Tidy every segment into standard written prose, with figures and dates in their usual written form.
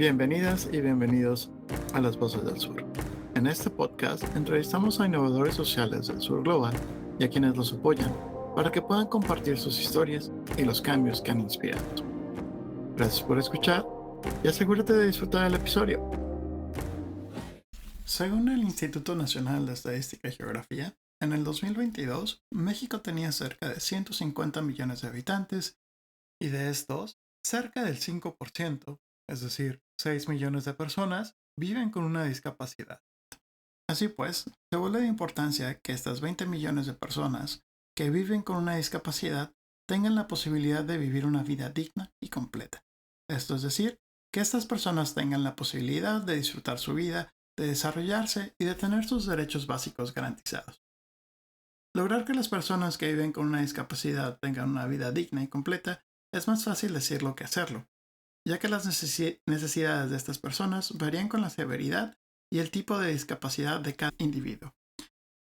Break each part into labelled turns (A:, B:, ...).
A: Bienvenidas y bienvenidos a Las Voces del Sur. En este podcast entrevistamos a innovadores sociales del sur global y a quienes los apoyan para que puedan compartir sus historias y los cambios que han inspirado. Gracias por escuchar y asegúrate de disfrutar el episodio. Según el Instituto Nacional de Estadística y Geografía, en el 2022 México tenía cerca de 150 millones de habitantes y de estos, cerca del 5%, es decir, 6 millones de personas, viven con una discapacidad. Así pues, se vuelve de importancia que estas 20 millones de personas que viven con una discapacidad tengan la posibilidad de vivir una vida digna y completa. Esto es decir, que estas personas tengan la posibilidad de disfrutar su vida, de desarrollarse y de tener sus derechos básicos garantizados. Lograr que las personas que viven con una discapacidad tengan una vida digna y completa es más fácil decirlo que hacerlo, ya que las necesidades de estas personas varían con la severidad y el tipo de discapacidad de cada individuo.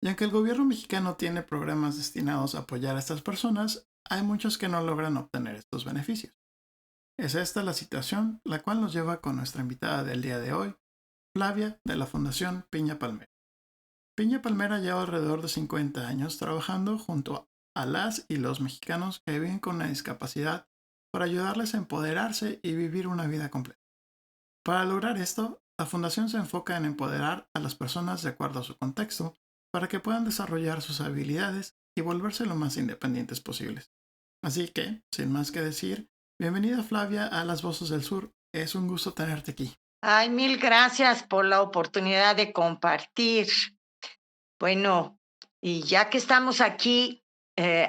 A: Y aunque el gobierno mexicano tiene programas destinados a apoyar a estas personas, hay muchos que no logran obtener estos beneficios. Es esta la situación la cual nos lleva con nuestra invitada del día de hoy, Flavia, de la Fundación Piña Palmera. Piña Palmera lleva alrededor de 50 años trabajando junto a las y los mexicanos que viven con una discapacidad para ayudarles a empoderarse y vivir una vida completa. Para lograr esto, la Fundación se enfoca en empoderar a las personas de acuerdo a su contexto para que puedan desarrollar sus habilidades y volverse lo más independientes posibles. Así que, sin más que decir, bienvenida Flavia a Las Voces del Sur. Es un gusto tenerte aquí.
B: Ay, mil gracias por la oportunidad de compartir. Bueno, y ya que estamos aquí,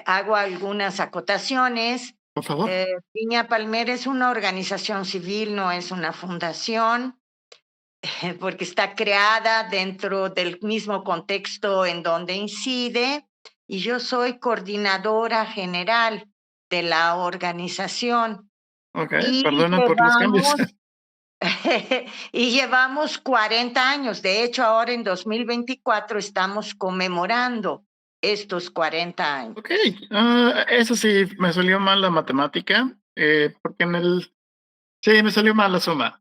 B: hago algunas acotaciones.
A: Por favor.
B: Piña Palmera es una organización civil, no es una fundación, porque está creada dentro del mismo contexto en donde incide, y yo soy coordinadora general de la organización.
A: Ok,
B: Y
A: perdona por los cambios.
B: Y llevamos 40 años. De hecho, ahora en 2024 estamos conmemorando estos 40 años.
A: Ok, eso sí, me salió mal la matemática, porque sí, me salió mal la suma,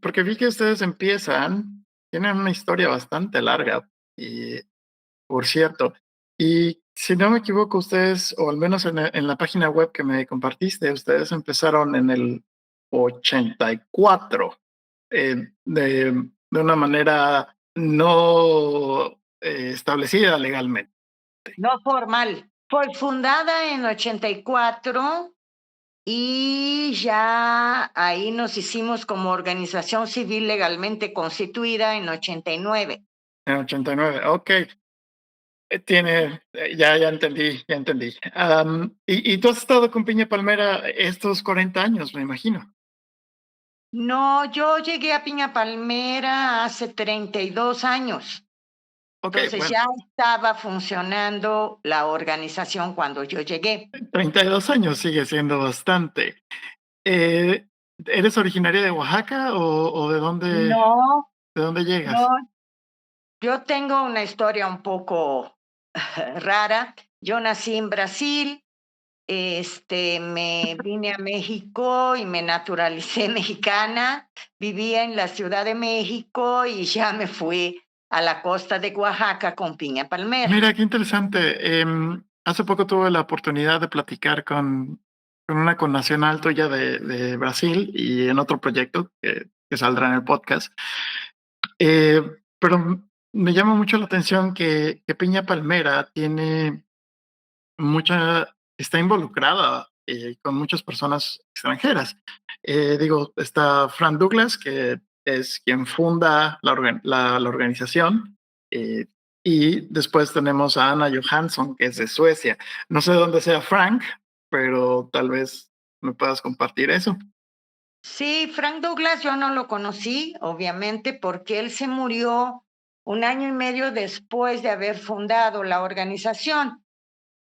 A: porque vi que ustedes tienen una historia bastante larga, y por cierto, y si no me equivoco, ustedes, o al menos en la página web que me compartiste, ustedes empezaron en el 84, de una manera no establecida legalmente.
B: No formal. Fue fundada en 84 y ya ahí nos hicimos como organización civil legalmente constituida en 89.
A: En 89, ok. Ya entendí, ya entendí. Y tú has estado con Piña Palmera estos 40 años, me imagino.
B: No, yo llegué a Piña Palmera hace 32 años.
A: Ok,
B: Entonces
A: bueno,
B: ya estaba funcionando la organización cuando yo llegué.
A: 32 años sigue siendo bastante. Eh, ¿Eres originaria de Oaxaca o
B: No,
A: de dónde
B: no,
A: llegas?
B: yo tengo una historia un poco rara. Yo nací en Brasil, me vine a México y me naturalicé mexicana. Vivía en la Ciudad de México y ya me fui a la costa de Oaxaca con Piña Palmera.
A: Mira, qué interesante. Hace poco tuve la oportunidad de platicar con una connacional tuya de Brasil y en otro proyecto que saldrá en el podcast. Eh, pero me llama mucho la atención que Piña Palmera está involucrada con muchas personas extranjeras. Digo, está Frank Douglas, que es quien funda la organización, eh, y después tenemos a Anna Johansson, que es de Suecia. No sé dónde sea Frank, pero tal vez me puedas compartir eso.
B: Sí, Frank Douglas yo no lo conocí, obviamente, porque él se murió un año y medio después de haber fundado la organización.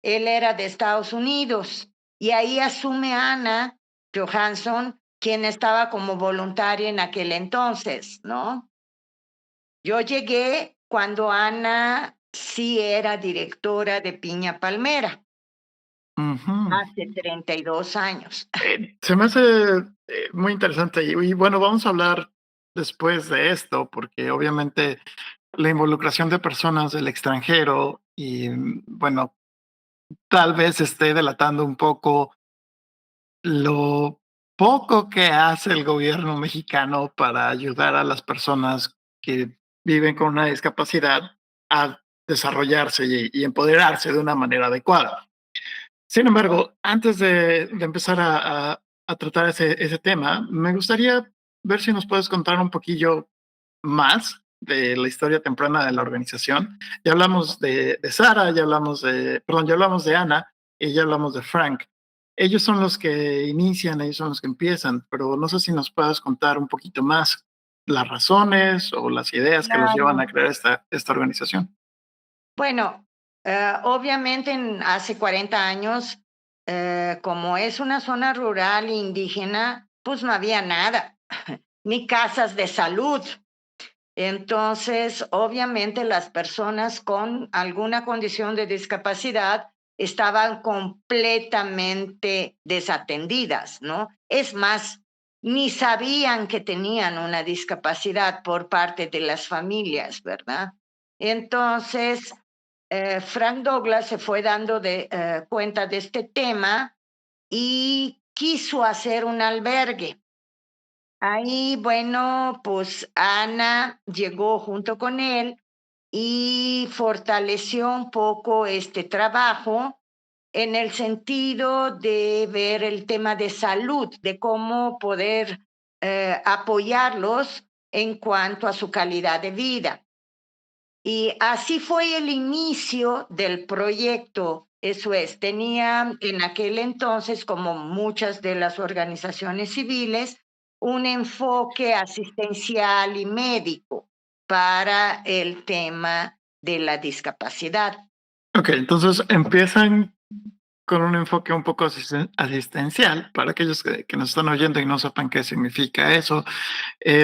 B: Él era de Estados Unidos y ahí asume Ana Johansson, quien estaba como voluntaria en aquel entonces, ¿no? Yo llegué cuando Ana sí era directora de Piña Palmera,
A: Ujú.
B: hace 32 años.
A: Se me hace Muy interesante. Y bueno, vamos a hablar después de esto, porque obviamente la involucración de personas del extranjero y, bueno, tal vez esté delatando un poco lo poco que hace el gobierno mexicano para ayudar a las personas que viven con una discapacidad a desarrollarse y empoderarse de una manera adecuada. Sin embargo, antes de empezar a tratar ese tema, me gustaría ver si nos puedes contar un poquillo más de la historia temprana de la organización. Ya hablamos de Sara, ya hablamos perdón, ya hablamos de Ana y ya hablamos de Frank. Ellos son los que inician, ellos son los que empiezan, pero no sé si nos puedas contar un poquito más las razones o las ideas que los llevan
B: Claro.
A: a crear esta organización.
B: Bueno, obviamente hace 40 años, como es una zona rural e indígena, pues no había nada, ni casas de salud. Entonces, obviamente las personas con alguna condición de discapacidad estaban completamente desatendidas, ¿no? Es más, ni sabían que tenían una discapacidad por parte de las familias, ¿verdad? Entonces, Frank Douglas se fue dando cuenta de este tema y quiso hacer un albergue. Ahí, bueno, pues Ana llegó junto con él y fortaleció un poco este trabajo en el sentido de ver el tema de salud, de cómo poder apoyarlos en cuanto a su calidad de vida. Y así fue el inicio del proyecto. Eso es, tenía en aquel entonces, como muchas de las organizaciones civiles, un enfoque asistencial y médico para el tema de la discapacidad.
A: Ok, entonces empiezan con un enfoque un poco asistencial para aquellos que nos están oyendo y no sepan qué significa eso.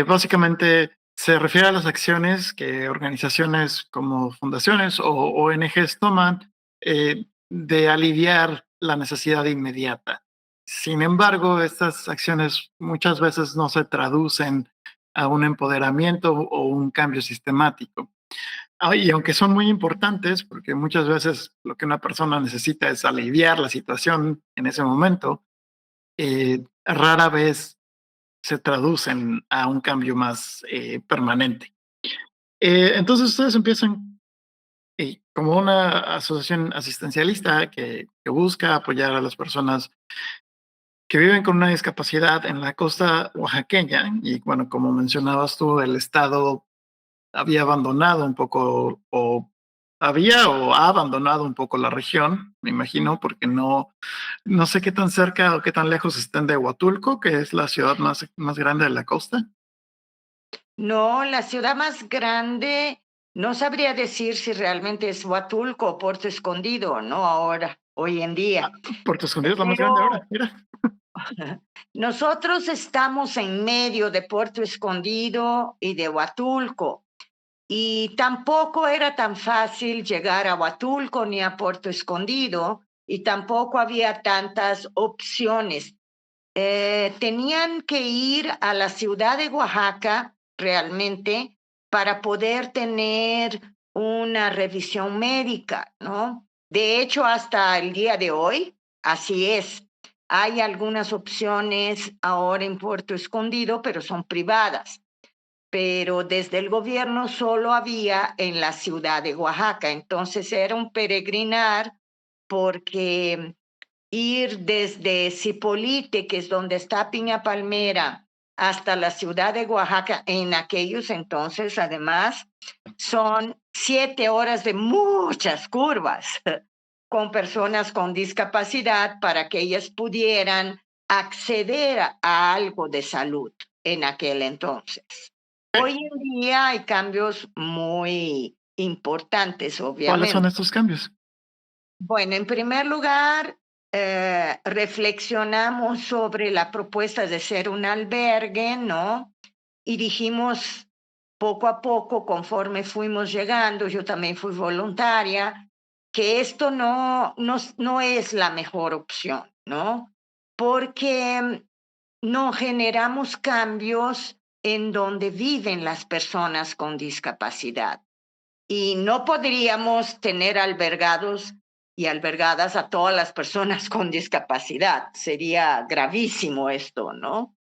A: Básicamente se refiere a las acciones que organizaciones como fundaciones o ONGs toman de aliviar la necesidad inmediata. Sin embargo, estas acciones muchas veces no se traducen a un empoderamiento o un cambio sistemático. Y aunque son muy importantes, porque muchas veces lo que una persona necesita es aliviar la situación en ese momento, rara vez se traducen a un cambio más permanente. Entonces ustedes empiezan como una asociación asistencialista que busca apoyar a las personas que viven con una discapacidad en la costa oaxaqueña. Y bueno, como mencionabas tú, el Estado había abandonado un poco o ha abandonado un poco la región, me imagino, porque no sé qué tan cerca o qué tan lejos estén de Huatulco, que es la ciudad más grande de la costa.
B: No, la ciudad más grande, no sabría decir si realmente es Huatulco o Puerto Escondido, ¿no? Ahora, hoy en día.
A: Puerto Escondido es la más grande
B: Pero
A: ahora, mira.
B: nosotros estamos en medio de Puerto Escondido y de Huatulco. Y tampoco era tan fácil llegar a Huatulco ni a Puerto Escondido y tampoco había tantas opciones. Tenían que ir a la ciudad de Oaxaca realmente para poder tener una revisión médica, ¿no? De hecho, hasta el día de hoy, así es. Hay algunas opciones ahora en Puerto Escondido, pero son privadas. Pero desde el gobierno solo había en la ciudad de Oaxaca. Entonces era un peregrinar porque ir desde Zipolite, que es donde está Piña Palmera, hasta la ciudad de Oaxaca, en aquellos entonces, además, son 7 horas de muchas curvas con personas con discapacidad para que ellas pudieran acceder a algo de salud en aquel entonces. Hoy
A: Ok,
B: en día hay cambios muy importantes,
A: ¿cuáles son
B: obviamente.
A: estos cambios?
B: Bueno, en primer lugar, reflexionamos sobre la propuesta de ser un albergue, ¿no? Y dijimos poco a poco, conforme fuimos llegando, yo también fui voluntaria, que esto no es la mejor opción, ¿no? Porque no generamos cambios en donde viven las personas con discapacidad. Y no podríamos tener albergados y albergadas a todas las personas con discapacidad. Sería gravísimo esto, ¿no?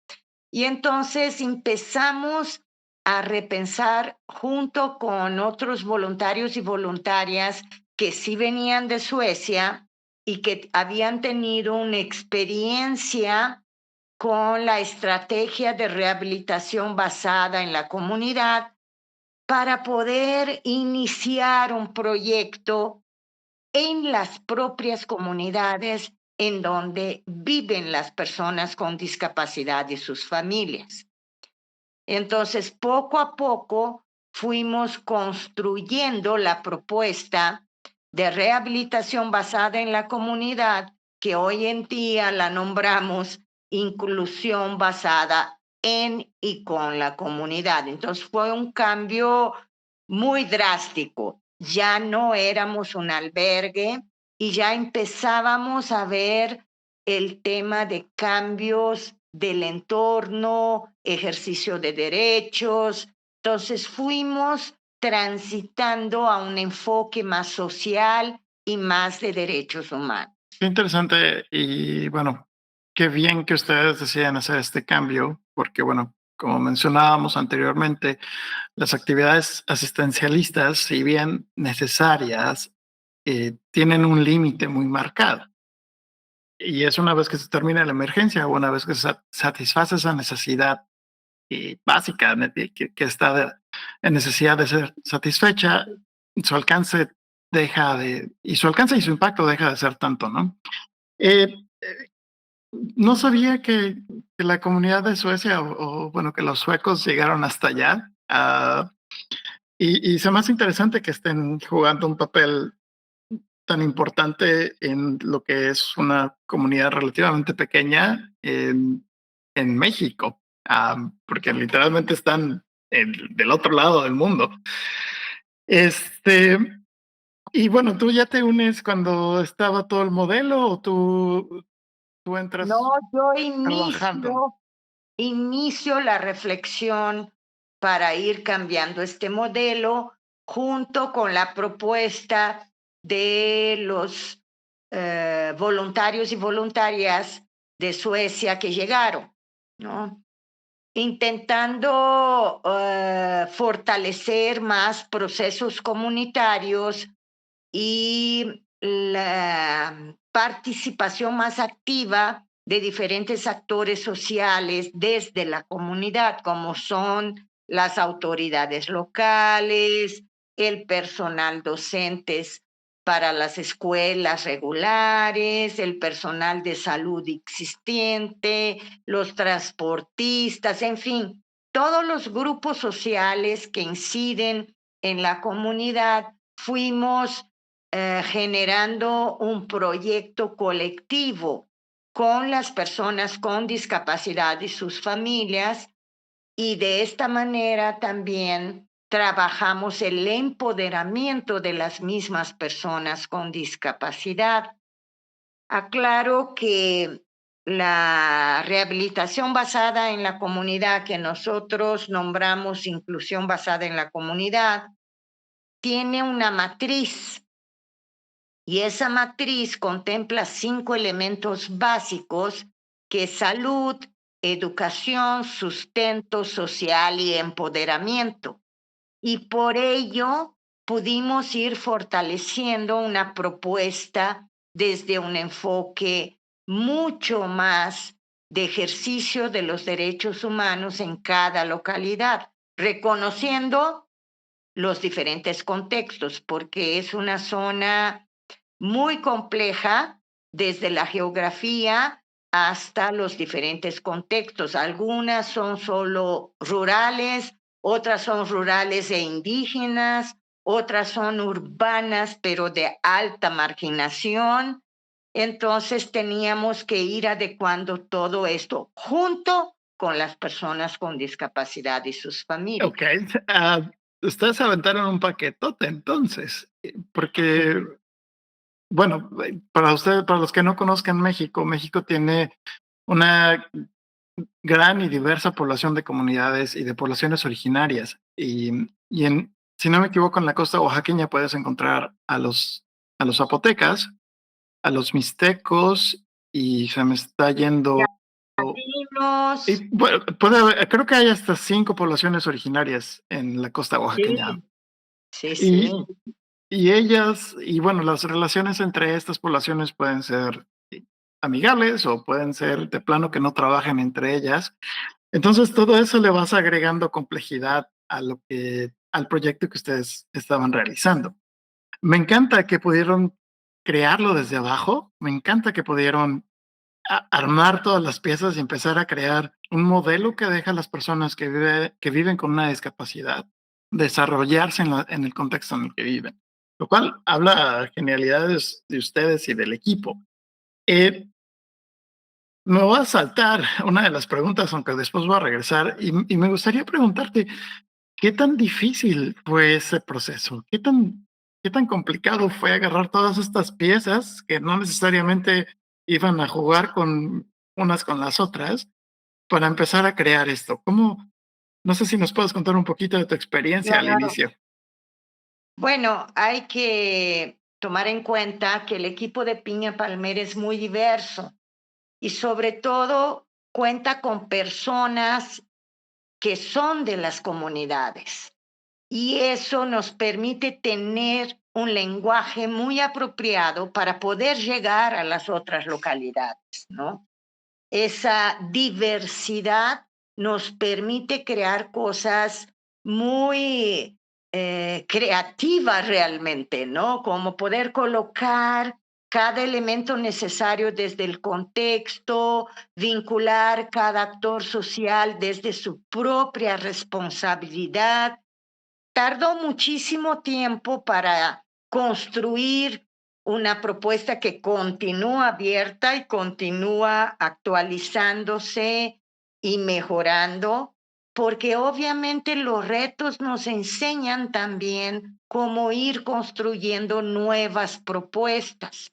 B: Y entonces empezamos a repensar junto con otros voluntarios y voluntarias que sí venían de Suecia y que habían tenido una experiencia con la estrategia de rehabilitación basada en la comunidad para poder iniciar un proyecto en las propias comunidades en donde viven las personas con discapacidad y sus familias. Entonces, poco a poco fuimos construyendo la propuesta de rehabilitación basada en la comunidad, que hoy en día la nombramos inclusión basada en y con la comunidad. Entonces fue un cambio muy drástico. Ya no éramos un albergue y ya empezábamos a ver el tema de cambios del entorno, ejercicio de derechos. Entonces fuimos transitando a un enfoque más social y más de derechos humanos.
A: Qué interesante y bueno, qué bien que ustedes deciden hacer este cambio, porque bueno, como mencionábamos anteriormente, las actividades asistencialistas, si bien necesarias, tienen un límite muy marcado. Y es una vez que se termina la emergencia o una vez que se satisface esa necesidad básica que está en necesidad de ser satisfecha, su alcance y su alcance y su impacto deja de ser tanto, ¿no? Eh, no sabía que la comunidad de Suecia bueno, que los suecos llegaron hasta allá. Y se me hace interesante que estén jugando un papel tan importante en lo que es una comunidad relativamente pequeña en México, porque literalmente están del otro lado del mundo. Este, y bueno, ¿tú ya te unes cuando estaba todo el modelo o tú
B: No,
A: entras
B: yo
A: trabajando?
B: inicio la reflexión para ir cambiando este modelo junto con la propuesta de los voluntarios y voluntarias de Suecia que llegaron, ¿no? Intentando fortalecer más procesos comunitarios y la participación más activa de diferentes actores sociales desde la comunidad, como son las autoridades locales, el personal docentes para las escuelas regulares, el personal de salud existente, los transportistas, en fin, todos los grupos sociales que inciden en la comunidad, fuimos generando un proyecto colectivo con las personas con discapacidad y sus familias, y de esta manera también trabajamos el empoderamiento de las mismas personas con discapacidad. Aclaro que la rehabilitación basada en la comunidad, que nosotros nombramos inclusión basada en la comunidad, tiene una matriz. Y esa matriz contempla 5 elementos básicos, que es salud, educación, sustento social y empoderamiento. Y por ello pudimos ir fortaleciendo una propuesta desde un enfoque mucho más de ejercicio de los derechos humanos en cada localidad, reconociendo los diferentes contextos, porque es una zona muy compleja desde la geografía hasta los diferentes contextos. Algunas son solo rurales, otras son rurales e indígenas, otras son urbanas pero de alta marginación. Entonces teníamos que ir adecuando todo esto junto con las personas con discapacidad y sus familias.
A: Ok, ustedes aventaron un paquetote entonces, porque bueno, para ustedes, para los que no conozcan México, México tiene una gran y diversa población de comunidades y de poblaciones originarias. Si no me equivoco, en la costa oaxaqueña puedes encontrar a los zapotecas, a los mixtecos, y se me está yendo.
B: Latinos,
A: Y bueno, creo que hay hasta 5 poblaciones originarias en la costa oaxaqueña.
B: sí, sí,
A: Y,
B: sí.
A: y bueno, las relaciones entre estas poblaciones pueden ser amigables o pueden ser de plano que no trabajen entre ellas. Entonces, todo eso le vas agregando complejidad al proyecto que ustedes estaban realizando. Me encanta que pudieron crearlo desde abajo, me encanta que pudieron armar todas las piezas y empezar a crear un modelo que deja a las personas que viven con una discapacidad desarrollarse en el contexto en el que viven, lo cual habla genialidades de ustedes y del equipo. Eh, Me voy a saltar una de las preguntas, aunque después voy a regresar, y me gustaría preguntarte, ¿qué tan difícil fue ese proceso? Qué tan complicado fue agarrar todas estas piezas que no necesariamente iban a jugar con unas con las otras para empezar a crear esto? No sé si nos puedes contar un poquito de tu experiencia al
B: Claro.
A: inicio.
B: Bueno, hay que tomar en cuenta que el equipo de Piña Palmer es muy diverso y sobre todo cuenta con personas que son de las comunidades. Y eso nos permite tener un lenguaje muy apropiado para poder llegar a las otras localidades, ¿no? Esa diversidad nos permite crear cosas muy creativas realmente, ¿no? Como poder colocar cada elemento necesario desde el contexto, vincular cada actor social desde su propia responsabilidad. Tardó muchísimo tiempo para construir una propuesta que continúa abierta y continúa actualizándose y mejorando, porque obviamente los retos nos enseñan también cómo ir construyendo nuevas propuestas.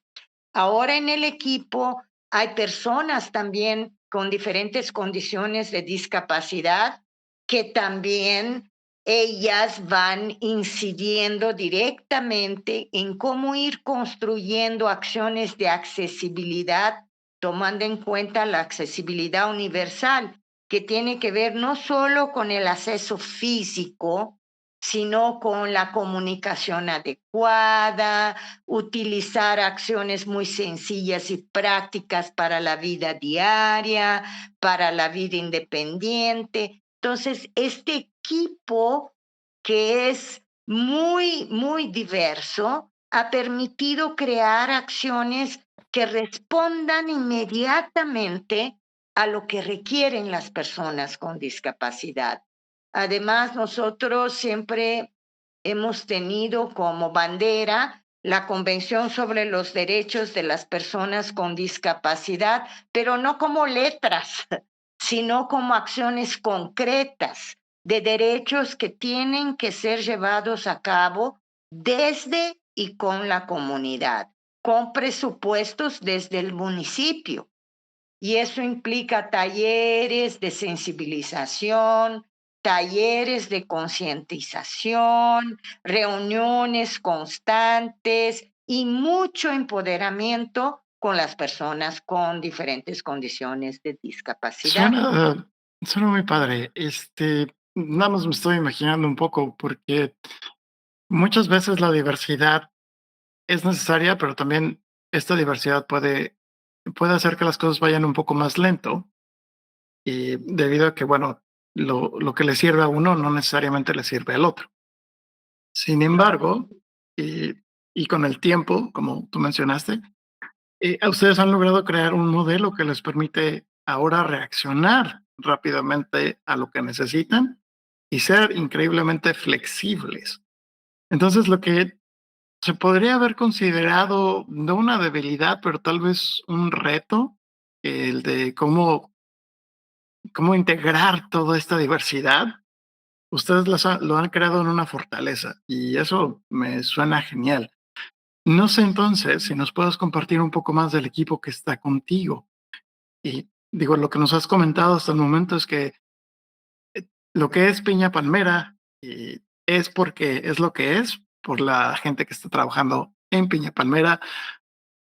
B: Ahora en el equipo hay personas también con diferentes condiciones de discapacidad que también ellas van incidiendo directamente en cómo ir construyendo acciones de accesibilidad, tomando en cuenta la accesibilidad universal, que tiene que ver no solo con el acceso físico, sino con la comunicación adecuada, utilizar acciones muy sencillas y prácticas para la vida diaria, para la vida independiente. Entonces, este equipo que es muy, muy diverso ha permitido crear acciones que respondan inmediatamente a lo que requieren las personas con discapacidad. Además, nosotros siempre hemos tenido como bandera la Convención sobre los Derechos de las Personas con Discapacidad, pero no como letras, sino como acciones concretas de derechos que tienen que ser llevados a cabo desde y con la comunidad, con presupuestos desde el municipio. Y eso implica talleres de sensibilización, talleres de concientización, reuniones constantes y mucho empoderamiento con las personas con diferentes condiciones de discapacidad.
A: Suena muy padre. Nada más me estoy imaginando un poco, porque muchas veces la diversidad es necesaria, pero también esta diversidad puede hacer que las cosas vayan un poco más lento, y debido a que, bueno, lo que le sirve a uno no necesariamente le sirve al otro. Sin embargo, eh, y con el tiempo, como tú mencionaste, ustedes han logrado crear un modelo que les permite ahora reaccionar rápidamente a lo que necesitan y ser increíblemente flexibles. Entonces, lo que se podría haber considerado no una debilidad, pero tal vez un reto, el de cómo integrar toda esta diversidad, ustedes lo han creado en una fortaleza, y eso me suena genial. No sé entonces si nos puedes compartir un poco más del equipo que está contigo. digo, lo que nos has comentado hasta el momento es que lo que es piña palmera es porque es lo que es, por la gente que está trabajando en piña palmera,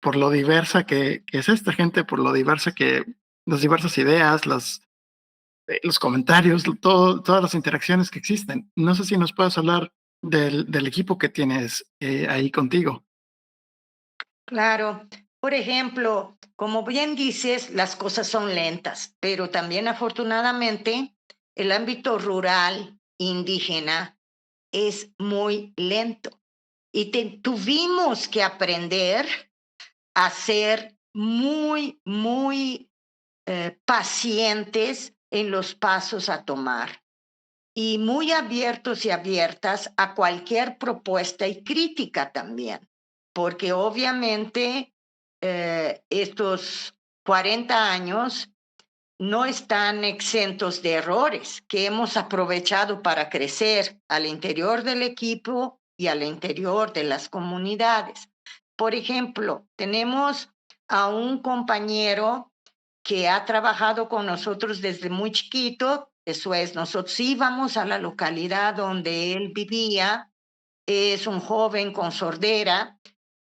A: por lo diversa que es esta gente, por lo diversa que las diversas ideas, los comentarios, todas las interacciones que existen. No sé si nos puedes hablar del equipo que tienes ahí contigo.
B: Claro. Por ejemplo, como bien dices, las cosas son lentas, pero también afortunadamente el ámbito rural, indígena, es muy lento. Y tuvimos que aprender a ser muy, muy pacientes en los pasos a tomar y muy abiertos y abiertas a cualquier propuesta y crítica también, porque obviamente estos 40 años no están exentos de errores que hemos aprovechado para crecer al interior del equipo y al interior de las comunidades. Por ejemplo, tenemos a un compañero que ha trabajado con nosotros desde muy chiquito. Eso es, nosotros íbamos a la localidad donde él vivía. Es un joven con sordera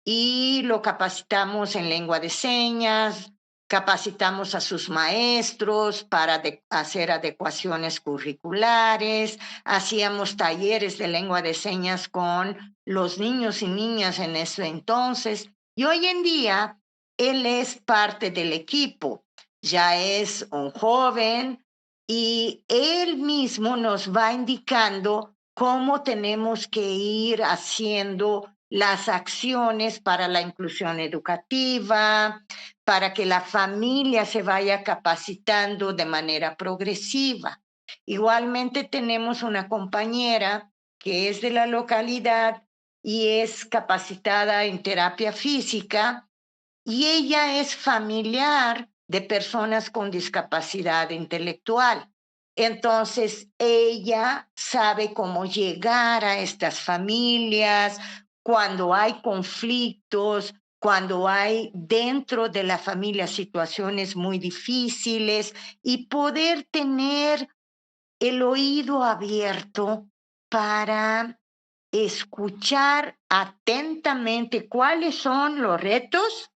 B: y lo capacitamos en lengua de señas, capacitamos a sus maestros para hacer adecuaciones curriculares, hacíamos talleres de lengua de señas con los niños y niñas en ese entonces. Y hoy en día él es parte del equipo, ya es un joven y él mismo nos va indicando cómo tenemos que ir haciendo las acciones para la inclusión educativa, para que la familia se vaya capacitando de manera progresiva. Igualmente tenemos una compañera que es de la localidad y es capacitada en terapia física y ella es familiar de personas con discapacidad intelectual. Entonces, ella sabe cómo llegar a estas familias cuando hay conflictos, cuando hay dentro de la familia situaciones muy difíciles y poder tener el oído abierto para escuchar atentamente cuáles son los retos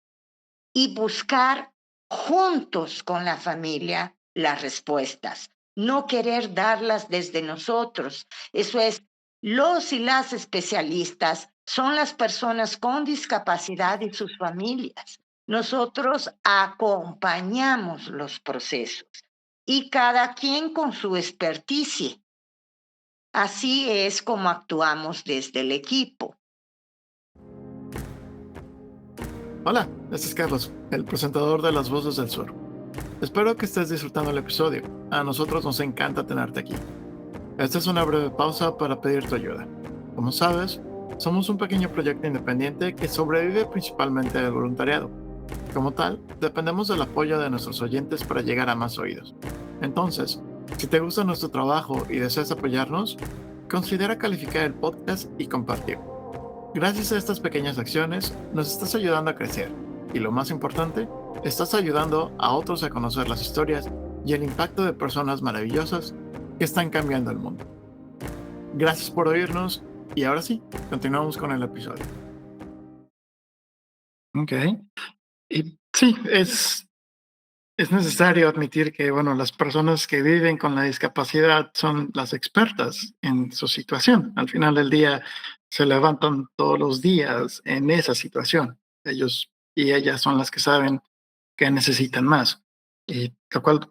B: y buscar juntos con la familia las respuestas, no querer darlas desde nosotros. Eso es, los y las especialistas son las personas con discapacidad y sus familias. Nosotros acompañamos los procesos y cada quien con su experticia. Así es como actuamos desde el equipo.
A: Hola, este es Carlos, el presentador de Las Voces del Sur. Espero que estés disfrutando el episodio. A nosotros nos encanta tenerte aquí. Esta es una breve pausa para pedir tu ayuda. Como sabes, somos un pequeño proyecto independiente que sobrevive principalmente del voluntariado. Como tal, dependemos del apoyo de nuestros oyentes para llegar a más oídos. Entonces, si te gusta nuestro trabajo y deseas apoyarnos, considera calificar el podcast y compartirlo. Gracias a estas pequeñas acciones, nos estás ayudando a crecer y lo más importante, estás ayudando a otros a conocer las historias y el impacto de personas maravillosas que están cambiando el mundo. Gracias por oírnos y ahora sí, continuamos con el episodio. Ok, y sí, es necesario admitir que, bueno, las personas que viven con la discapacidad son las expertas en su situación. Al final del día se levantan todos los días en esa situación. Ellos y ellas son las que saben que necesitan más. Y lo cual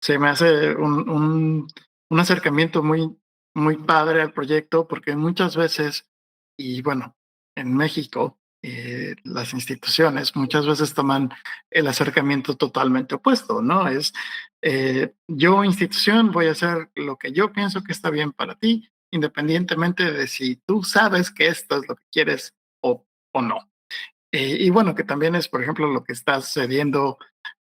A: se me hace un acercamiento muy padre al proyecto porque muchas veces, y bueno, en México, las instituciones muchas veces toman el acercamiento totalmente opuesto, ¿no? Es yo, institución, voy a hacer lo que yo pienso que está bien para ti, independientemente de si tú sabes que esto es lo que quieres o no. Y bueno, que también es, por ejemplo, lo que está sucediendo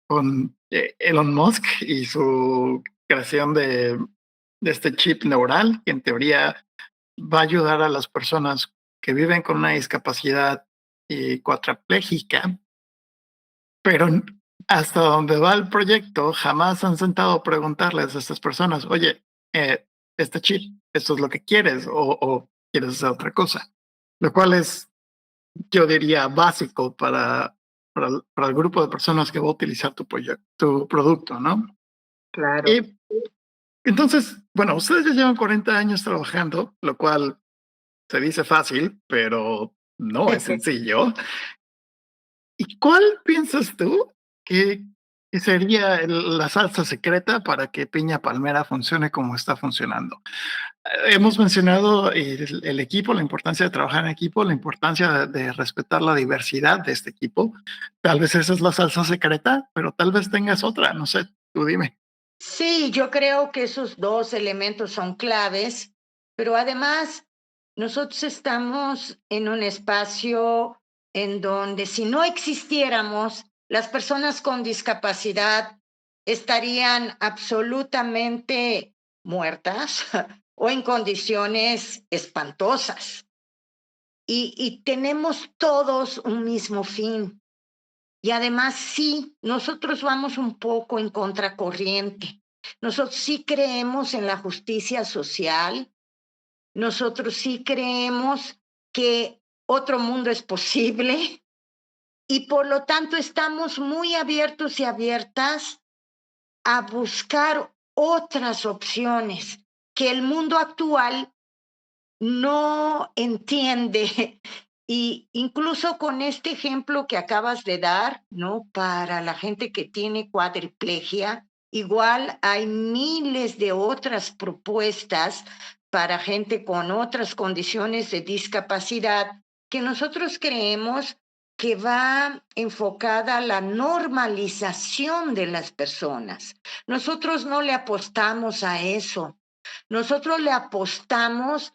A: con Elon Musk y su creación de este chip neural, que en teoría va a ayudar a las personas que viven con una discapacidad cuadraplégica, pero hasta donde va el proyecto, jamás han sentado a preguntarles a estas personas, oye, este chip, ¿esto es lo que quieres o quieres hacer otra cosa? Lo cual es, yo diría, básico para el grupo de personas que va a utilizar tu producto, ¿no?
B: Claro.
A: Y entonces, bueno, ustedes ya llevan 40 años trabajando, lo cual se dice fácil, pero no es sencillo. ¿Y cuál piensas tú que sería la salsa secreta para que Piña Palmera funcione como está funcionando? Hemos mencionado el equipo, la importancia de trabajar en equipo, la importancia de respetar la diversidad de este equipo. Tal vez esa es la salsa secreta, pero tal vez tengas otra, no sé, tú dime.
B: Sí, yo creo que esos dos elementos son claves, pero además nosotros estamos en un espacio en donde si no existiéramos, las personas con discapacidad estarían absolutamente muertas o en condiciones espantosas. Y tenemos todos un mismo fin. Y además, sí, nosotros vamos un poco en contracorriente. Nosotros sí creemos en la justicia social, nosotros sí creemos que otro mundo es posible y por lo tanto estamos muy abiertos y abiertas a buscar otras opciones que el mundo actual no entiende. Y incluso con este ejemplo que acabas de dar, ¿no? Para la gente que tiene cuadriplegia, igual hay miles de otras propuestas para gente con otras condiciones de discapacidad que nosotros creemos que va enfocada a la normalización de las personas. Nosotros no le apostamos a eso. Nosotros le apostamos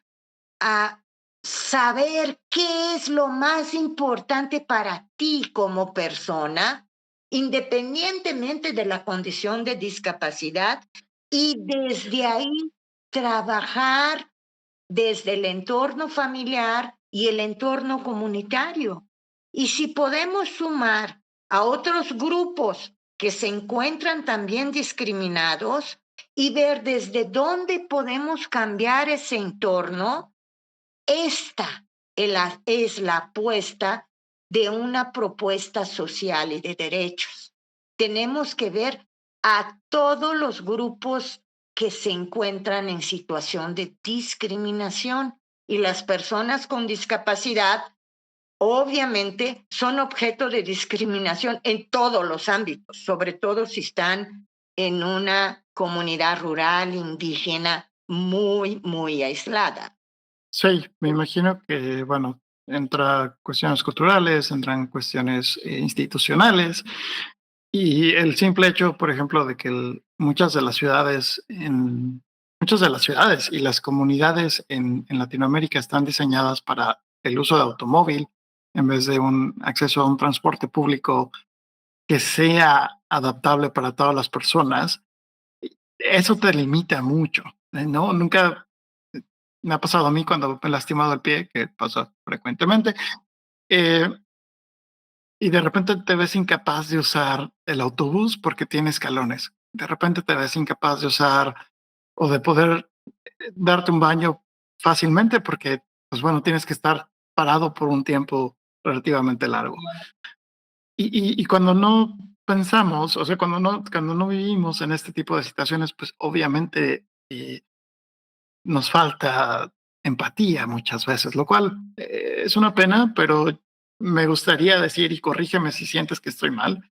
B: a saber qué es lo más importante para ti como persona, independientemente de la condición de discapacidad, y desde ahí trabajar desde el entorno familiar y el entorno comunitario. Y si podemos sumar a otros grupos que se encuentran también discriminados y ver desde dónde podemos cambiar ese entorno, esta es la apuesta de una propuesta social y de derechos. Tenemos que ver a todos los grupos que se encuentran en situación de discriminación y las personas con discapacidad obviamente son objeto de discriminación en todos los ámbitos, sobre todo si están en una comunidad rural, indígena, muy, muy aislada.
A: Sí, me imagino que, bueno, entra cuestiones culturales, entran cuestiones institucionales. Y el simple hecho, por ejemplo, de que muchas de las ciudades y las comunidades en Latinoamérica están diseñadas para el uso de automóvil en vez de un acceso a un transporte público que sea adaptable para todas las personas, eso te limita mucho, ¿no? Nunca me ha pasado a mí cuando me he lastimado el pie, que pasa frecuentemente, eh, y de repente te ves incapaz de usar el autobús porque tiene escalones. De repente te ves incapaz de usar o de poder darte un baño fácilmente porque, pues bueno, tienes que estar parado por un tiempo relativamente largo. Y cuando no pensamos, o sea, cuando no vivimos en este tipo de situaciones, pues obviamente nos falta empatía muchas veces, lo cual es una pena, pero me gustaría decir, y corrígeme si sientes que estoy mal,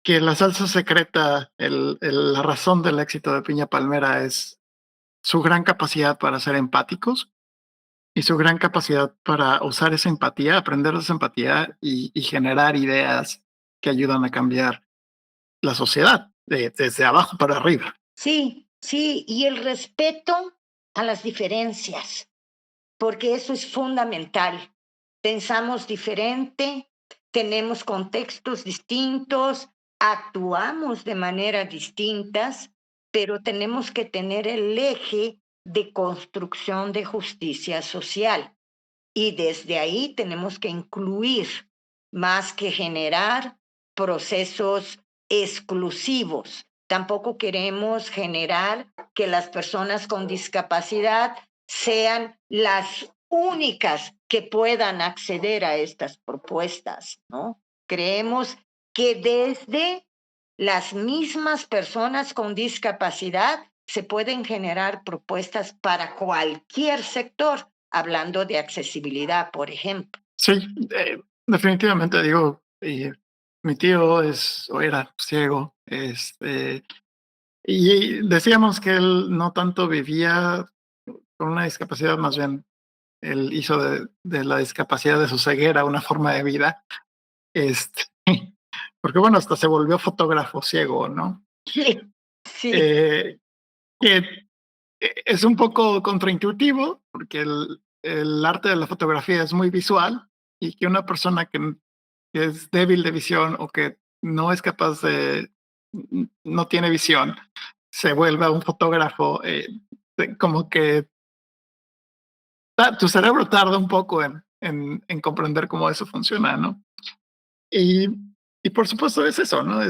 A: que la salsa secreta, la razón del éxito de Piña Palmera es su gran capacidad para ser empáticos y su gran capacidad para usar esa empatía, aprender esa empatía y generar ideas que ayudan a cambiar la sociedad desde abajo para arriba.
B: Sí, sí, y el respeto a las diferencias, porque eso es fundamental. Pensamos diferente, tenemos contextos distintos, actuamos de maneras distintas, pero tenemos que tener el eje de construcción de justicia social. Y desde ahí tenemos que incluir más que generar, procesos exclusivos. Tampoco queremos generar que las personas con discapacidad sean las únicas que puedan acceder a estas propuestas, ¿no? Creemos que desde las mismas personas con discapacidad se pueden generar propuestas para cualquier sector, hablando de accesibilidad, por ejemplo.
A: Sí, definitivamente digo, mi tío es o era ciego, y decíamos que él no tanto vivía con una discapacidad, más bien él hizo de la discapacidad de su ceguera una forma de vida, este, porque bueno, hasta se volvió fotógrafo ciego, ¿no?
B: Sí, sí,
A: Eh, que es un poco contraintuitivo, porque el arte de la fotografía es muy visual y que una persona que es débil de visión o que no es capaz de, no tiene visión, se vuelva un fotógrafo, como que tu cerebro tarda un poco en comprender cómo eso funciona, ¿no? Y, y por supuesto es eso, ¿no?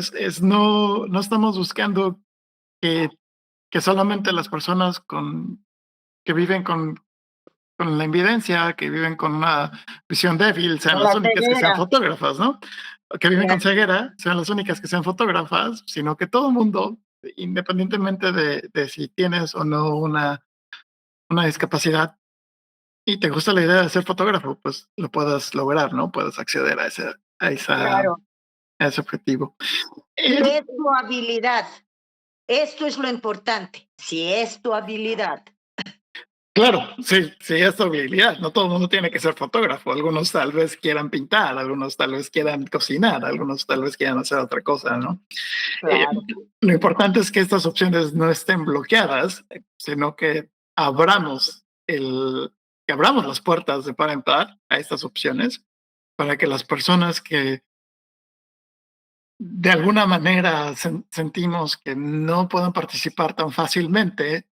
A: No estamos buscando que, que solamente las personas que viven con la invidencia, que viven con una visión débil, sean
B: con la
A: las únicas que sean
B: ceguera.
A: fotógrafas, ¿no? O que viven con
B: Claro,
A: ceguera, sean las únicas que sean fotógrafas, sino que todo mundo, independientemente de si tienes o no una discapacidad y te gusta la idea de ser fotógrafo, pues lo puedas lograr, ¿no? Puedas acceder
B: claro.
A: a ese objetivo.
B: Si
A: Eh,
B: es tu habilidad, esto es lo importante. Si es tu habilidad.
A: Claro, sí, sí, es tu habilidad. No todo el mundo tiene que ser fotógrafo. Algunos tal vez quieran pintar, algunos tal vez quieran cocinar, algunos tal vez quieran hacer otra cosa, ¿no? Eh,
B: Claro,
A: lo importante es que estas opciones no estén bloqueadas, sino que abramos las puertas de par en par a estas opciones para que las personas que de alguna manera sentimos que no puedan participar tan fácilmente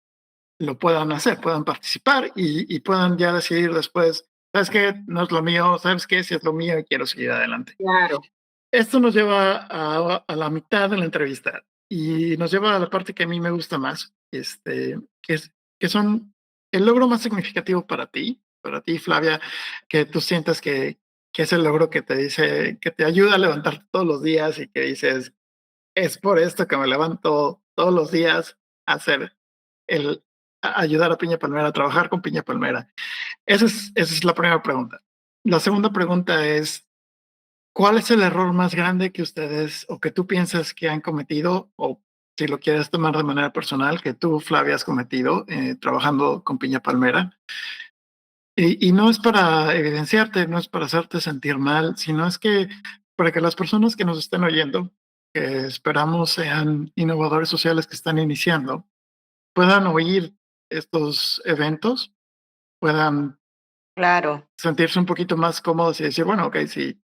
A: lo puedan hacer, puedan participar y puedan ya decidir después, ¿sabes qué? No es lo mío, ¿sabes qué? Si es lo mío y quiero seguir adelante.
B: claro.
A: Esto nos lleva a la mitad de la entrevista y nos lleva a la parte que a mí me gusta más, que son el logro más significativo para ti, Flavia, que tú sientas que es el logro que te dice, que te ayuda a levantarte todos los días y que dices, es por esto que me levanto todos los días a hacer el ayudar a Piña Palmera, a trabajar con Piña Palmera. Esa es la primera pregunta. La segunda pregunta es, ¿cuál es el error más grande que ustedes o que tú piensas que han cometido o si lo quieres tomar de manera personal, que tú, Flavia, has cometido trabajando con Piña Palmera? Y no es para evidenciarte, no es para hacerte sentir mal, sino es que para que las personas que nos estén oyendo, que esperamos sean innovadores sociales que están iniciando, puedan oír estos eventos, puedan
B: Claro.
A: sentirse un poquito más cómodos y decir, bueno, ok, si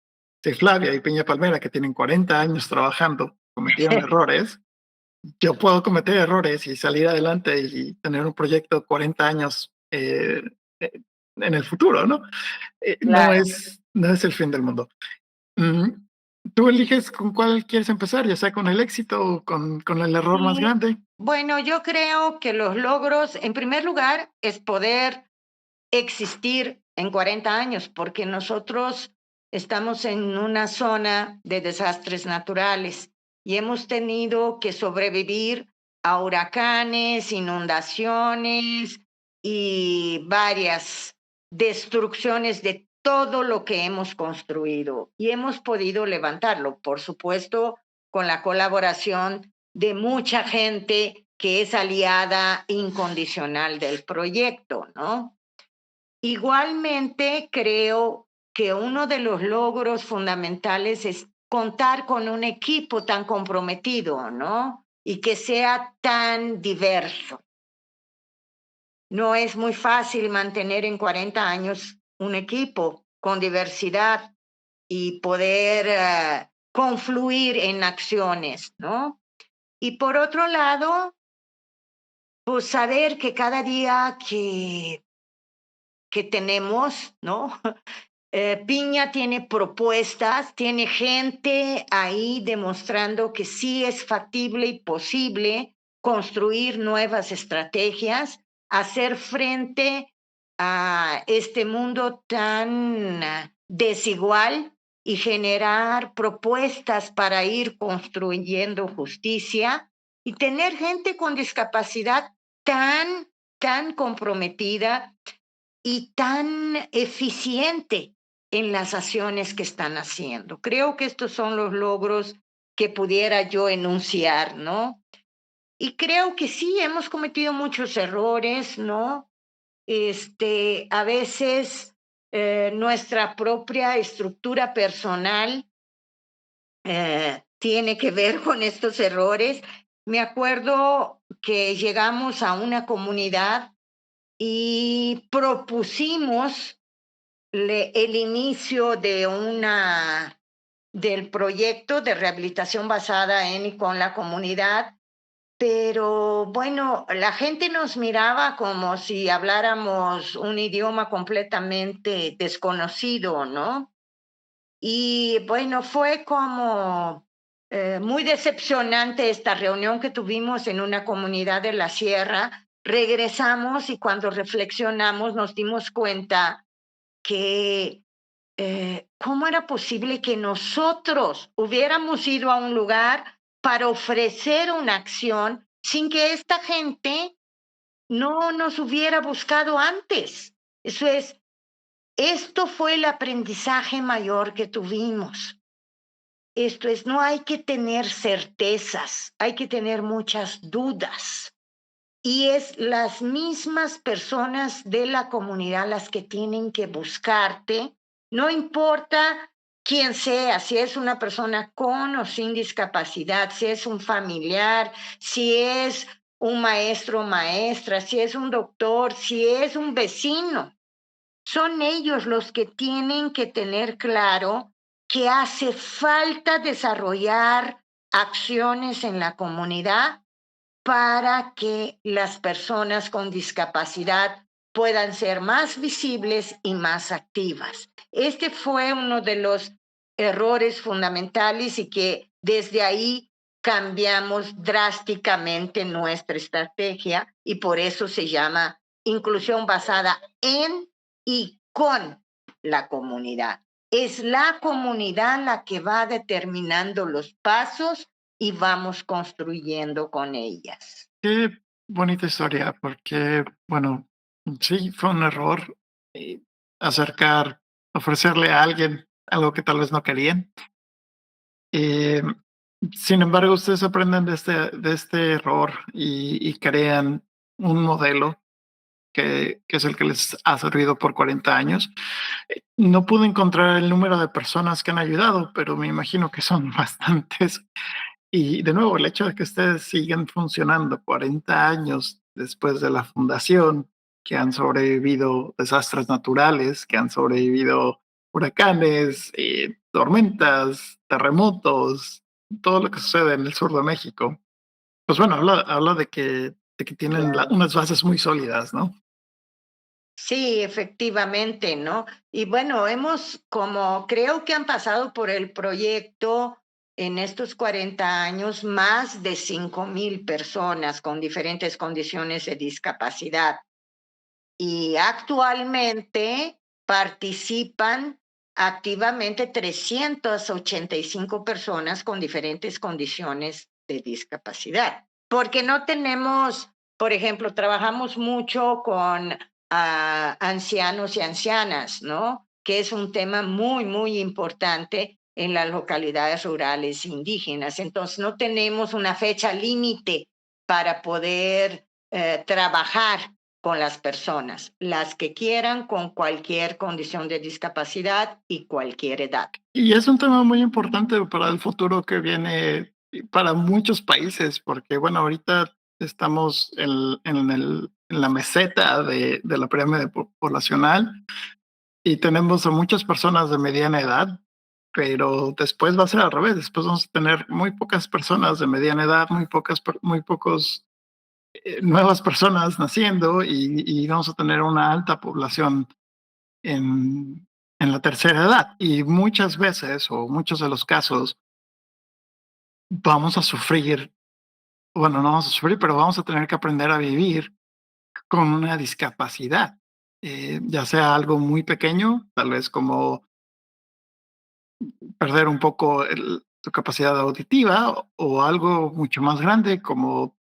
A: Flavia y Peña Palmera, que tienen 40 años trabajando, cometieron errores, yo puedo cometer errores y salir adelante y tener un proyecto 40 años eh, en el futuro, ¿no?
B: Claro.
A: No es el fin del mundo. Mm, Tú eliges con cuál quieres empezar, ya sea con el éxito o con el error más
B: Y
A: grande.
B: bueno, yo creo que los logros, en primer lugar, es poder existir en 40 años, porque nosotros estamos en una zona de desastres naturales y hemos tenido que sobrevivir a huracanes, inundaciones y varias destrucciones de todo lo que hemos construido y hemos podido levantarlo, por supuesto, con la colaboración de mucha gente que es aliada incondicional del proyecto, ¿no? Igualmente, creo que uno de los logros fundamentales es contar con un equipo tan comprometido, ¿no? Y que sea tan diverso. No es muy fácil mantener en 40 años un equipo con diversidad y poder confluir en acciones, ¿no? Y por otro lado, pues saber que cada día que tenemos, ¿no? Piña tiene propuestas, tiene gente ahí demostrando que sí es factible y posible construir nuevas estrategias, hacer frente a este mundo tan desigual y generar propuestas para ir construyendo justicia y tener gente con discapacidad tan comprometida y tan eficiente en las acciones que están haciendo. Creo que estos son los logros que pudiera yo enunciar, ¿no? Y creo que sí, hemos cometido muchos errores, ¿no? A veces nuestra propia estructura personal tiene que ver con estos errores. Me acuerdo que llegamos a una comunidad y propusimos el inicio del proyecto de rehabilitación basada en y con la comunidad, pero bueno, la gente nos miraba como si habláramos un idioma completamente desconocido, ¿no? Y bueno, fue como muy decepcionante esta reunión que tuvimos en una comunidad de la sierra. Regresamos y cuando reflexionamos nos dimos cuenta que ¿cómo era posible que nosotros hubiéramos ido a un lugar para ofrecer una acción sin que esta gente no nos hubiera buscado antes? Esto fue el aprendizaje mayor que tuvimos. No hay que tener certezas, hay que tener muchas dudas. Y es las mismas personas de la comunidad las que tienen que buscarte, no importa quién sea, si es una persona con o sin discapacidad, si es un familiar, si es un maestro o maestra, si es un doctor, si es un vecino. Son ellos los que tienen que tener claro que hace falta desarrollar acciones en la comunidad para que las personas con discapacidad puedan ser más visibles y más activas. Este fue uno de los errores fundamentales y que desde ahí cambiamos drásticamente nuestra estrategia y por eso se llama inclusión basada en y con la comunidad. Es la comunidad la que va determinando los pasos y vamos construyendo con ellas.
A: Qué bonita historia, porque, bueno, sí, fue un error acercar, ofrecerle a alguien algo que tal vez no querían. Eh, Sin embargo, ustedes aprenden de este error y crean un modelo que es el que les ha servido por 40 años. No pude encontrar el número de personas que han ayudado, pero me imagino que son bastantes. Y de nuevo, el hecho de que ustedes sigan funcionando 40 años después de la fundación, que han sobrevivido desastres naturales, que han sobrevivido huracanes, tormentas, terremotos, todo lo que sucede en el sur de México, pues bueno, habla de que tienen
B: Claro.
A: unas bases muy sólidas, ¿no?
B: Sí, efectivamente, ¿no? Y bueno, creo que han pasado por el proyecto en estos 40 años más de 5,000 personas con diferentes condiciones de discapacidad. Y actualmente participan activamente 385 personas con diferentes condiciones de discapacidad. Porque no tenemos, por ejemplo, trabajamos mucho con ancianos y ancianas, ¿no? Que es un tema muy importante en las localidades rurales indígenas. Entonces, no tenemos una fecha límite para poder trabajar con las personas, las que quieran, con cualquier condición de discapacidad y cualquier edad.
A: Y es un tema muy importante para el futuro que viene para muchos países, porque bueno, ahorita estamos en la meseta de la pirámide poblacional y tenemos a muchas personas de mediana edad, pero después va a ser al revés, después vamos a tener muy pocas personas de mediana edad, muy pocos nuevas personas naciendo y vamos a tener una alta población en, en la tercera edad. Y muchas veces, o muchos de los casos, vamos a sufrir, bueno, no vamos a sufrir, pero vamos a tener que aprender a vivir con una discapacidad, ya sea algo muy pequeño, tal vez como perder un poco tu capacidad auditiva, o algo mucho más grande como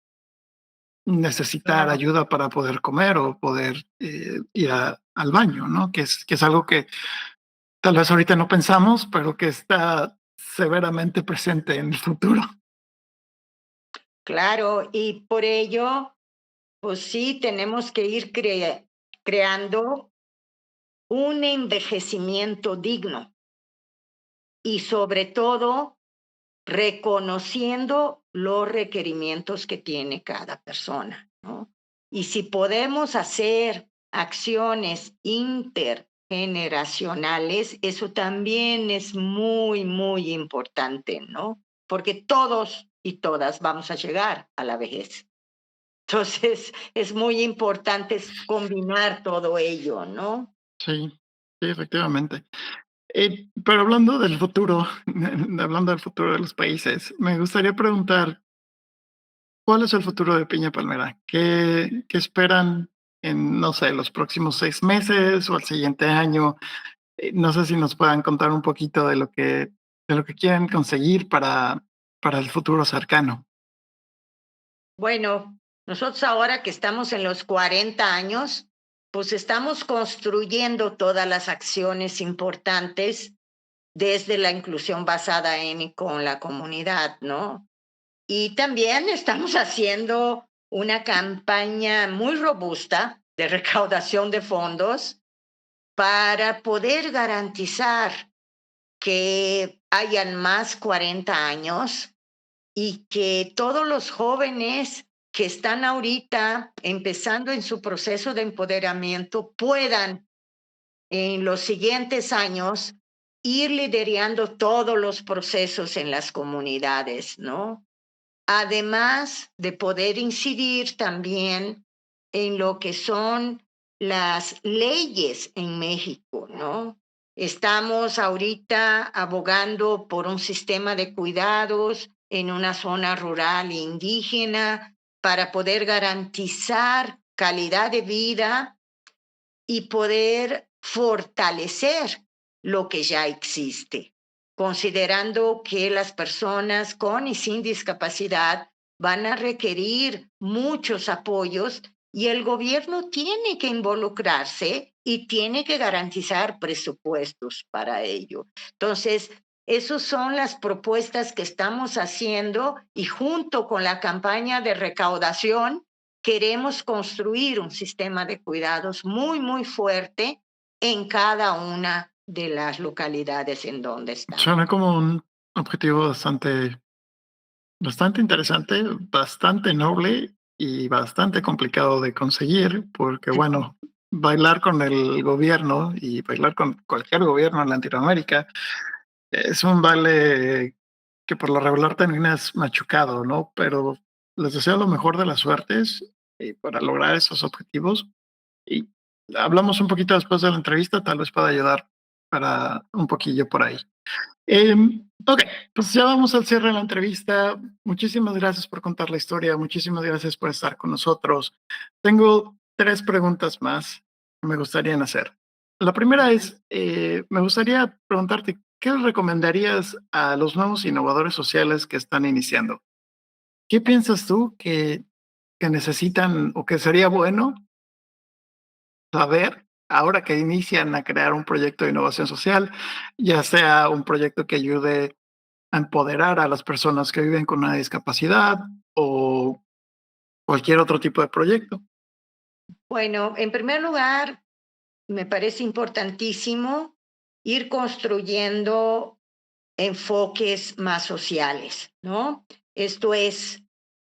A: necesitar
B: Claro.
A: ayuda para poder comer o poder ir al baño, ¿no? Que es algo que tal vez ahorita no pensamos, pero que está severamente presente en el futuro.
B: Claro, y por ello, pues sí, tenemos que ir creando un envejecimiento digno y sobre todo reconociendo los requerimientos que tiene cada persona, ¿no? Y si podemos hacer acciones intergeneracionales, eso también es muy, muy importante, ¿no? Porque todos y todas vamos a llegar a la vejez. Entonces, es muy importante combinar todo ello, ¿no?
A: Sí, sí, efectivamente. Pero hablando del futuro, hablando del futuro de los países, me gustaría preguntar, ¿cuál es el futuro de Piña Palmera? ¿Qué esperan en, no sé, los próximos 6 meses o el siguiente año? No sé si nos puedan contar un poquito de lo que quieren conseguir para el futuro cercano.
B: Bueno, nosotros ahora que estamos en los 40 años, pues estamos construyendo todas las acciones importantes desde la inclusión basada en y con la comunidad, ¿no? Y también estamos haciendo una campaña muy robusta de recaudación de fondos para poder garantizar que hayan más 40 años y que todos los jóvenes que están ahorita empezando en su proceso de empoderamiento puedan en los siguientes años ir liderando todos los procesos en las comunidades, ¿no? Además de poder incidir también en lo que son las leyes en México, ¿no? Estamos ahorita abogando por un sistema de cuidados en una zona rural e indígena para poder garantizar calidad de vida y poder fortalecer lo que ya existe, considerando que las personas con y sin discapacidad van a requerir muchos apoyos y el gobierno tiene que involucrarse y tiene que garantizar presupuestos para ello. Entonces, esas son las propuestas que estamos haciendo y junto con la campaña de recaudación queremos construir un sistema de cuidados muy, muy fuerte en cada una de las localidades en donde estamos.
A: Suena como un objetivo bastante interesante, bastante noble y bastante complicado de conseguir, porque bueno, bailar con el gobierno y bailar con cualquier gobierno en Latinoamérica es un baile que por lo regular terminas machucado, ¿no? Pero les deseo lo mejor de las suertes para lograr esos objetivos. Y hablamos un poquito después de la entrevista, tal vez pueda ayudar para un poquillo por ahí. Ok, pues ya vamos al cierre de la entrevista. Muchísimas gracias por contar la historia, muchísimas gracias por estar con nosotros. Tengo 3 preguntas más que me gustaría hacer. La primera es, me gustaría preguntarte, ¿qué le recomendarías a los nuevos innovadores sociales que están iniciando? ¿Qué piensas tú que necesitan o que sería bueno saber ahora que inician a crear un proyecto de innovación social, ya sea un proyecto que ayude a empoderar a las personas que viven con una discapacidad o cualquier otro tipo de proyecto?
B: Bueno, en primer lugar, me parece importantísimo ir construyendo enfoques más sociales, ¿no? Esto es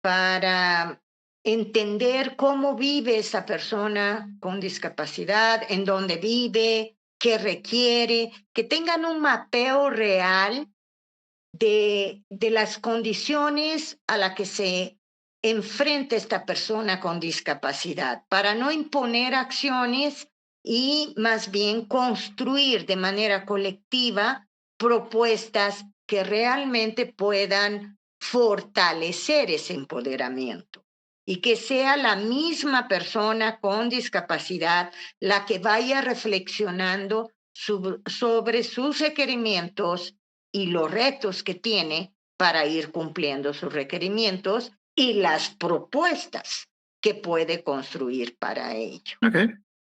B: para entender cómo vive esa persona con discapacidad, en dónde vive, qué requiere, que tengan un mapeo real de las condiciones a las que se enfrenta esta persona con discapacidad, para no imponer acciones y más bien construir de manera colectiva propuestas que realmente puedan fortalecer ese empoderamiento y que sea la misma persona con discapacidad la que vaya reflexionando sobre sus requerimientos y los retos que tiene para ir cumpliendo sus requerimientos y las propuestas que puede construir para ello.
A: Ok,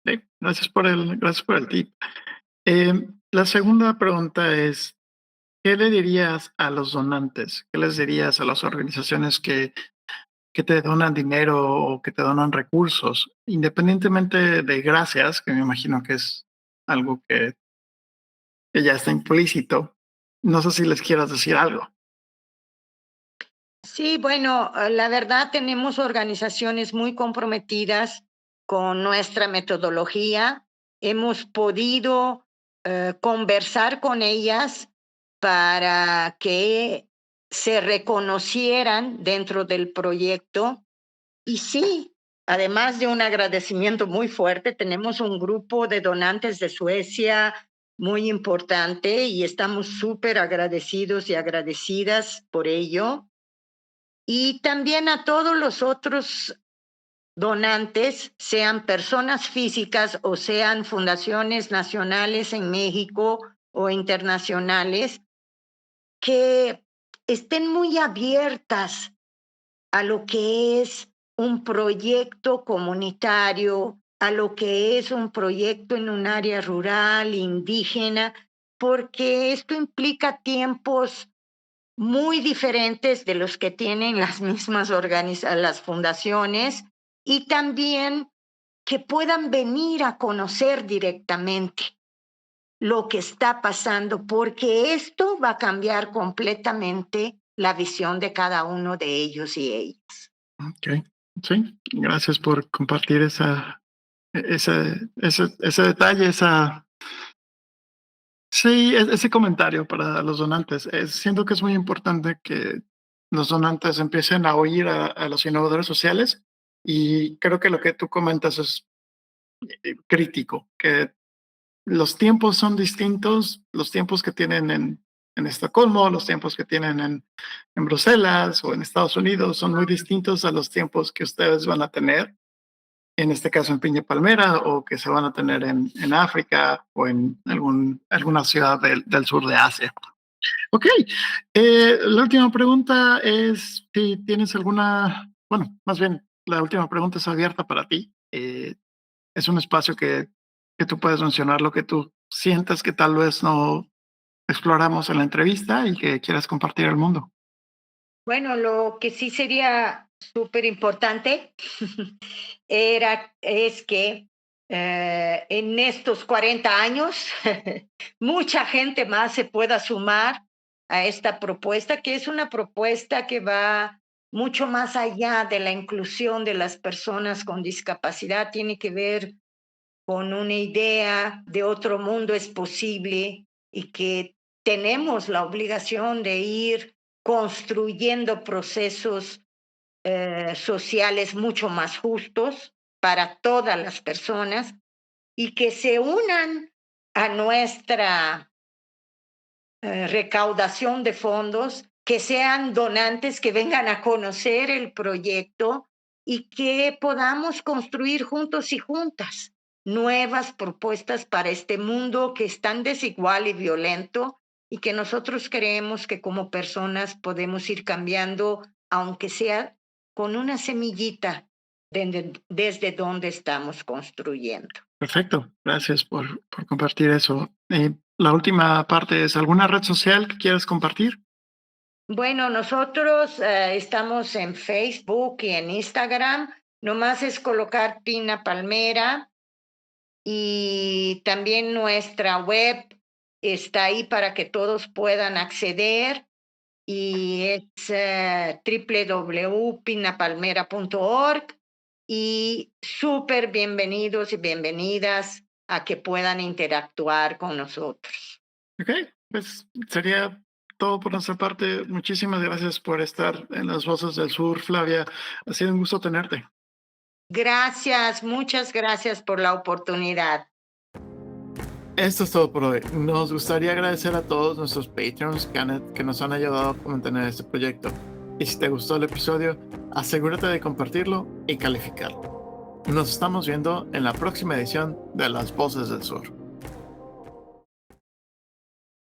A: sí, gracias por el tip. La segunda pregunta es, ¿qué le dirías a los donantes? ¿Qué les dirías a las organizaciones que te donan dinero o que te donan recursos? Independientemente de gracias, que me imagino que es algo que ya está implícito. No sé si les quieras decir algo.
B: Sí, bueno, la verdad tenemos organizaciones muy comprometidas con nuestra metodología. Hemos podido conversar con ellas para que se reconocieran dentro del proyecto. Y sí, además de un agradecimiento muy fuerte, tenemos un grupo de donantes de Suecia muy importante y estamos súper agradecidos y agradecidas por ello. Y también a todos los otros donantes, sean personas físicas o sean fundaciones nacionales en México o internacionales, que estén muy abiertas a lo que es un proyecto comunitario, a lo que es un proyecto en un área rural, indígena, porque esto implica tiempos muy diferentes de los que tienen las mismas las fundaciones y también que puedan venir a conocer directamente lo que está pasando, porque esto va a cambiar completamente la visión de cada uno de ellos y ellas.
A: Ok, sí, gracias por compartir ese detalle, sí, ese comentario para los donantes. Siento que es muy importante que los donantes empiecen a oír a los innovadores sociales y creo que lo que tú comentas es crítico, que los tiempos son distintos, los tiempos que tienen en Estocolmo, los tiempos que tienen en Bruselas o en Estados Unidos son muy distintos a los tiempos que ustedes van a tener, en este caso en Piña Palmera, o que se van a tener en África o en alguna ciudad del sur de Asia. Ok, la última pregunta es si tienes alguna, bueno, más bien, la última pregunta es abierta para ti. Es un espacio que tú puedes mencionar lo que tú sientas que tal vez no exploramos en la entrevista y que quieras compartir al mundo.
B: Bueno, lo que sí sería súper importante es que en estos 40 años mucha gente más se pueda sumar a esta propuesta, que es una propuesta que va mucho más allá de la inclusión de las personas con discapacidad, tiene que ver con una idea de otro mundo es posible y que tenemos la obligación de ir construyendo procesos sociales mucho más justos para todas las personas y que se unan a nuestra recaudación de fondos, que sean donantes que vengan a conocer el proyecto y que podamos construir juntos y juntas nuevas propuestas para este mundo que es tan desigual y violento y que nosotros creemos que como personas podemos ir cambiando, aunque sea con una semillita desde donde estamos construyendo.
A: Perfecto, gracias por compartir eso. La última parte es, ¿alguna red social que quieras compartir?
B: Bueno, nosotros estamos en Facebook y en Instagram. Nomás es colocar Pina Palmera y también nuestra web está ahí para que todos puedan acceder y es www.pinapalmera.org y súper bienvenidos y bienvenidas a que puedan interactuar con nosotros.
A: Ok, pues sería todo por nuestra parte. Muchísimas gracias por estar en las Voces del Sur, Flavia. Ha sido un gusto tenerte.
B: Gracias, muchas gracias por la oportunidad.
A: Esto es todo por hoy. Nos gustaría agradecer a todos nuestros Patreons que nos han ayudado a mantener este proyecto. Y si te gustó el episodio, asegúrate de compartirlo y calificarlo. Nos estamos viendo en la próxima edición de Las Voces del Sur.